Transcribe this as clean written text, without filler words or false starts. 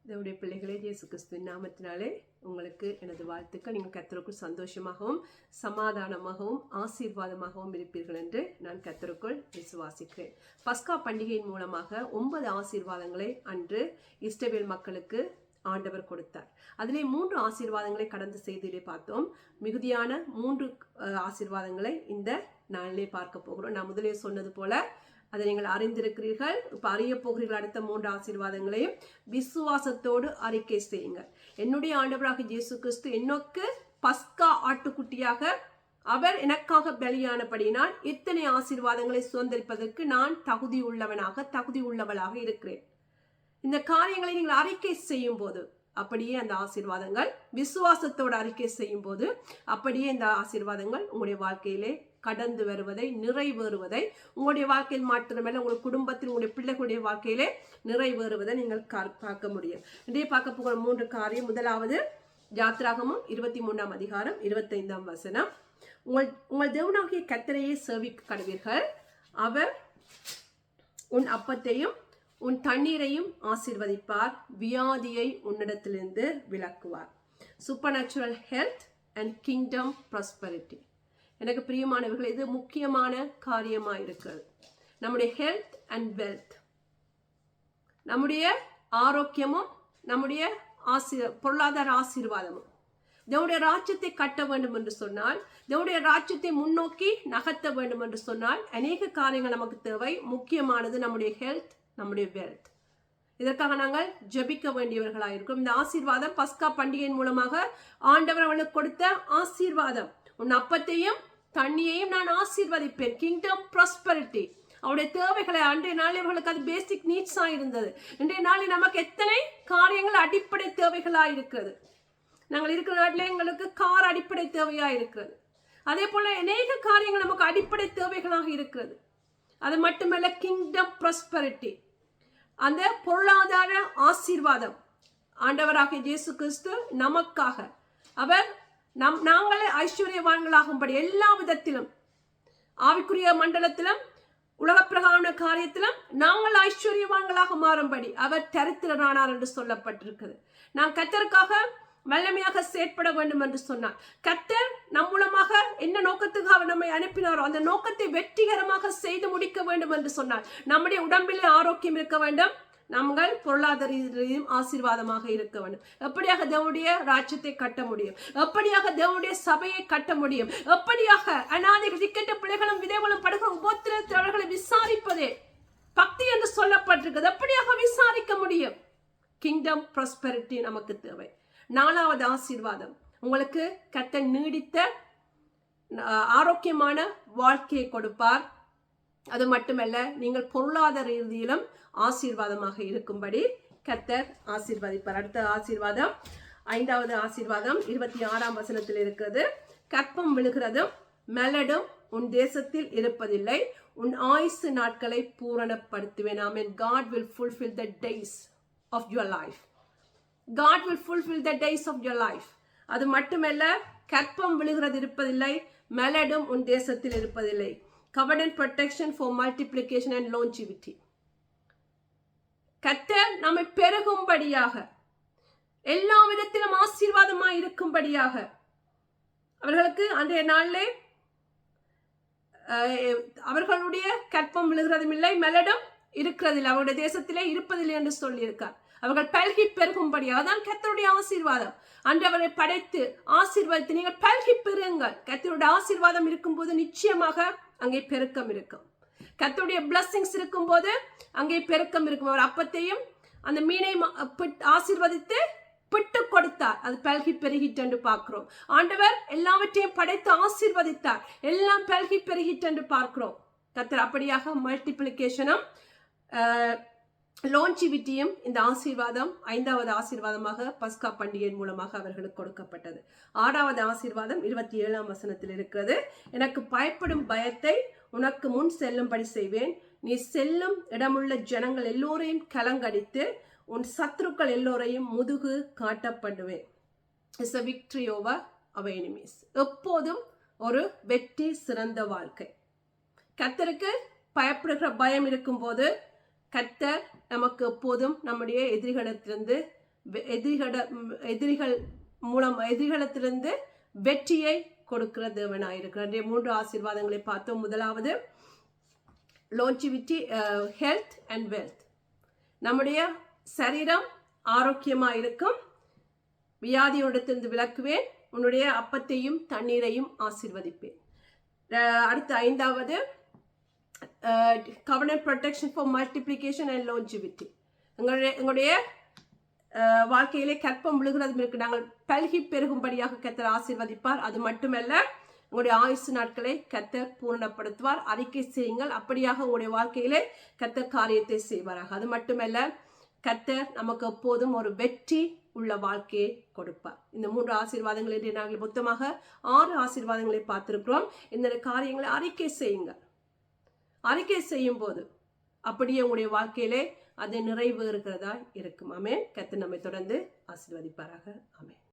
தேவனுடைய பிள்ளைகளே, இயேசு கிறிஸ்துவின் நாமத்தினாலே உங்களுக்கு எனது வாழ்த்துக்கள். நீங்கள் கர்த்தருக்குள் சந்தோஷமாகவும் சமாதானமாகவும் ஆசீர்வாதமாகவும் இருப்பீர்கள் என்று நான் கர்த்தருக்குள் விசுவாசிக்கிறேன். பஸ்கா பண்டிகையின் மூலமாக 9 ஆசீர்வாதங்களை அன்று இஸ்ரவேல் மக்களுக்கு ஆண்டவர் கொடுத்தார். அதிலே 3 ஆசீர்வாதங்களை கடந்த செய்தியிலே பார்த்தோம். மிகுதியான 3 ஆசீர்வாதங்களை இந்த நாளிலே பார்க்க போகிறோம். நான் முதலே சொன்னது போல அதை நீங்கள் அறிந்திருக்கிறீர்கள். இப்போ அறிய போகிறீர்கள். அடுத்த 3 ஆசீர்வாதங்களையும் விசுவாசத்தோடு அறிக்கை செய்யுங்கள். என்னுடைய ஆண்டவராக இயேசு கிறிஸ்து என்னோக்கு பஸ்கா ஆட்டுக்குட்டியாக அவர் எனக்காக பலியானபடியினால் இத்தனை ஆசீர்வாதங்களை சுதந்திரிப்பதற்கு நான் தகுதி உள்ளவளாக இருக்கிறேன். இந்த காரியங்களை நீங்கள் அறிக்கை செய்யும் போது அப்படியே அந்த ஆசீர்வாதங்கள், விசுவாசத்தோடு அறிக்கை செய்யும் போது அப்படியே இந்த ஆசீர்வாதங்கள் உங்களுடைய வாழ்க்கையிலே கடந்து வருவதை, நிறைவேறுவதை, உங்களுடைய வாழ்க்கையில் மாத்திரமல்ல உங்களுடைய குடும்பத்தில், உங்களுடைய பிள்ளைகளுடைய வாழ்க்கையிலே நிறைவேறுவதை நீங்கள் பார்க்க முடியும். இன்றைய பார்க்க போகிற 3 காரியம். முதலாவது, யாத்திராகமம் 23ஆம் அதிகாரம் 25ஆம் வசனம். உங்கள் தேவனாகிய கர்த்தரையே சேவிக்க கடவீர்கள். அவர் உன் அப்பத்தையும் உன் தண்ணீரையும் ஆசீர்வதிப்பார், வியாதியை உன்னிடத்திலிருந்து விலக்குவார். Super natural health and kingdom prosperity. எனக்கு பிரியமானவர்கள், இது முக்கியமான காரியமாக இருக்கிறது. நம்முடைய ஹெல்த் அண்ட் வெல்த், நம்முடைய ஆரோக்கியமும் நம்முடைய பொருளாதார ஆசீர்வாதமும். தேவனுடைய ராஜ்யத்தை கட்ட வேண்டும் என்று சொன்னால், தேவனுடைய ராஜ்யத்தை முன்னோக்கி நகர்த்த வேண்டும் என்று சொன்னால் அநேக காரியங்கள் நமக்கு தேவை. முக்கியமானது நம்முடைய ஹெல்த், நம்முடைய வெல்த். இதற்காக நாங்கள் ஜெபிக்க வேண்டியவர்களாக இருக்கும். இந்த ஆசீர்வாதம் பஸ்கா பண்டிகையின் மூலமாக ஆண்டவர் அவளுக்கு கொடுத்த ஆசீர்வாதம். உன் அப்பத்தையும் தண்ணியையும் நான் ஆசீர்வதிப்பேன். Kingdom prosperity. அவருடைய தேவைகளை அன்றைய நாளில் இவர்களுக்கு அது பேசிக் நீட்ஸாக இருந்தது. இன்றைய நாளில் நமக்கு எத்தனை காரியங்கள் அடிப்படை தேவைகளாக இருக்கிறது. நாங்கள் இருக்கிற நாட்டில் எங்களுக்கு கார் அடிப்படை தேவையாக இருக்கிறது. அதே போல அநேக காரியங்கள் நமக்கு அடிப்படை தேவைகளாக இருக்கிறது. அது மட்டுமல்ல, கிங்டம் ப்ராஸ்பரிட்டி, அந்த பொருளாதார ஆசீர்வாதம். ஆண்டவராக இயேசு கிறிஸ்து நமக்காக அவர் நாங்களே ஐஸ்வர்யவான்களாகும்படி எல்லா விதத்திலும், ஆவிக்குரிய மண்டலத்திலும் உலக பிரகார காரியத்திலும் நாங்கள் ஐஸ்வர்யவான்களாக மாறும்படி அவர் தரித்திரரானார் என்று சொல்லப்பட்டிருக்கிறது. நான் கர்த்தருக்காக வல்லமையாக செயற்பட வேண்டும் என்று சொன்னார். கர்த்தர் நம் மூலமாக என்ன நோக்கத்துக்கு அவர் நம்மை அனுப்பினாரோ அந்த நோக்கத்தை வெற்றிகரமாக செய்து முடிக்க வேண்டும் என்று சொன்னார். நம்முடைய உடம்பிலே ஆரோக்கியம் இருக்க வேண்டும், நாங்கள் பொருளாதார ஆசீர்வாதமாக இருக்க வேண்டும். எப்படியாக தேவனுடைய ராஜ்யத்தை கட்ட முடியும்? எப்படியாக தேவனுடைய சபையை கட்ட முடியும்? எப்படியாக அநாதைகள், திக்கெட்ட பிள்ளைகளும் விதைகளும் படுகிற உபத்திரத்தில் அவர்களை விசாரிப்பதே பக்தி என்று சொல்லப்பட்டிருக்கிறது. எப்படியாக விசாரிக்க முடியும்? கிங்டம் ப்ராஸ்பரிட்டி நமக்கு தேவை. 4வது ஆசீர்வாதம், உங்களுக்கு கர்த்தர் நீடித்த ஆரோக்கியமான வாழ்க்கையை கொடுப்பார். அது மட்டுமல்ல, நீங்கள் பொருளாதார ரீதியிலும் ஆசீர்வாதமாக இருக்கும்படி கர்த்தர் ஆசீர்வதிப்பார். அடுத்த ஆசீர்வாதம், 5வது ஆசீர்வாதம் 26ஆம் வசனத்தில் இருக்கிறது. கற்பம் விழுகிறதும் மெலடும் உன் தேசத்தில் இருப்பதில்லை, உன் ஆயுசு நாட்களை பூரணப்படுத்துவேன். ஆமென். God will fulfill the days of your life. God will fulfill the days of your life. அது மட்டுமல்ல, கற்பம் விழுகிறது இருப்பதில்லை, மெலடும் உன் தேசத்தில் இருப்பதில்லை. Covenant protection for multiplication and longevity. கர்த்தர் நம்மை பெருகும்படியாக, எல்லா விதத்திலும் ஆசீர்வாதமாய் இருக்கும்படியாக அவர்களுக்கு அன்றைய நாளிலே அவர்களுடைய கற்பம் விழுகிறதும் இல்லை, மெலடும் இருக்கிறதில்லை, அவருடைய தேசத்திலே இருப்பதில்லை என்று சொல்லியிருக்கார். அவர்கள் பல்கி பெருகும்படியாக. அதான் கர்த்தருடைய ஆசீர்வாதம். அன்று அவரை படைத்து ஆசீர்வாதத்தை நீங்கள் பல்கி பெறுங்கள். கர்த்தருடைய ஆசீர்வாதம் இருக்கும்போது நிச்சயமாக அங்கே பெருக்கம் இருக்கும். கர்த்தருடைய பிளஸிங்ஸ் இருக்கும்போது அங்கே பெருக்கம் இருக்கும். அவர் அப்பத்தையும் அந்த மீனையும் ஆசீர்வதித்து பிட்டு கொடுத்தார், அது பல்கி பெருகிட்டு என்று பார்க்கிறோம். ஆண்டவர் எல்லாவற்றையும் படைத்து ஆசீர்வதித்தார், எல்லாம் பல்கி பெருகிட்டு என்று பார்க்கிறோம். கர்த்தர் அப்படியாக மல்டிப்ளிகேஷனும் லாஞ்சிவிட்டியும் இந்த ஆசீர்வாதம் 5வது ஆசீர்வாதமாக பஸ்கா பண்டிகையின் மூலமாக அவர்களுக்கு கொடுக்கப்பட்டது. 6வது ஆசீர்வாதம் 27ஆம் வசனத்தில் இருக்கிறது. எனக்கு பயப்படும் பயத்தை உனக்கு முன் செல்லும்படி செய்வேன், நீ செல்லும் இடமுள்ள ஜனங்கள் எல்லோரையும் கலங்கடித்து உன் சத்துருக்கள் எல்லோரையும் முதுகு காட்டப்படுவேன். It's a victory over our enemies. எப்போதும் ஒரு வெற்றி சிறந்த வாழ்க்கை. கர்த்தருக்கு பயப்படுகிற பயம் இருக்கும்போது கர்த்தர் நமக்கு எப்போதும் நம்முடைய எதிரிகளிடத்திலிருந்து எதிரிகள் எதிரிகளத்திலிருந்து வெற்றியை கொடுக்கிற தேவனாயிருக்கிறார். 3 ஆசீர்வாதங்களை பார்த்தோம். முதலாவது longevity, health and wealth. நம்முடைய சரீரம் ஆரோக்கியமாக இருக்கும். வியாதியோடத்திலிருந்து விலக்குவேன். உன்னுடைய அப்பத்தையும் தண்ணீரையும் ஆசீர்வதிப்பேன். அடுத்த 5வது covenant protection for multiplication and longevity. எங்களுடைய வாழ்க்கையிலே கற்பம் விழுகிறதும் இருக்கு. நாங்கள் பல்கி பெருகும்படியாக கர்த்தர் ஆசீர்வதிப்பார். அது மட்டுமல்ல, உங்களுடைய ஆயுசு நாட்களை கர்த்தர் பூரணப்படுத்துவார். அறிக்கை செய்யுங்கள். அப்படியாக உங்களுடைய வாழ்க்கையிலே கர்த்தர் காரியத்தை செய்வாராக. அது மட்டுமல்ல, கர்த்தர் நமக்கு எப்போதும் ஒரு வெற்றி உள்ள வாழ்க்கையை கொடுப்பார். இந்த 3 ஆசீர்வாதங்கள் என்று நாங்கள் மொத்தமாக 6 ஆசீர்வாதங்களை பார்த்திருக்கிறோம். இந்த காரியங்களை அறிக்கை செய்யுங்கள். அறிக்கை செய்யும் போது அப்படியே உங்களுடைய வாழ்க்கையிலே அது நிறைவேறுகிறதா இருக்கும். ஆமென். கர்த்தர் நம்மை தொடர்ந்து ஆசீர்வதிப்பாராக. ஆமென்.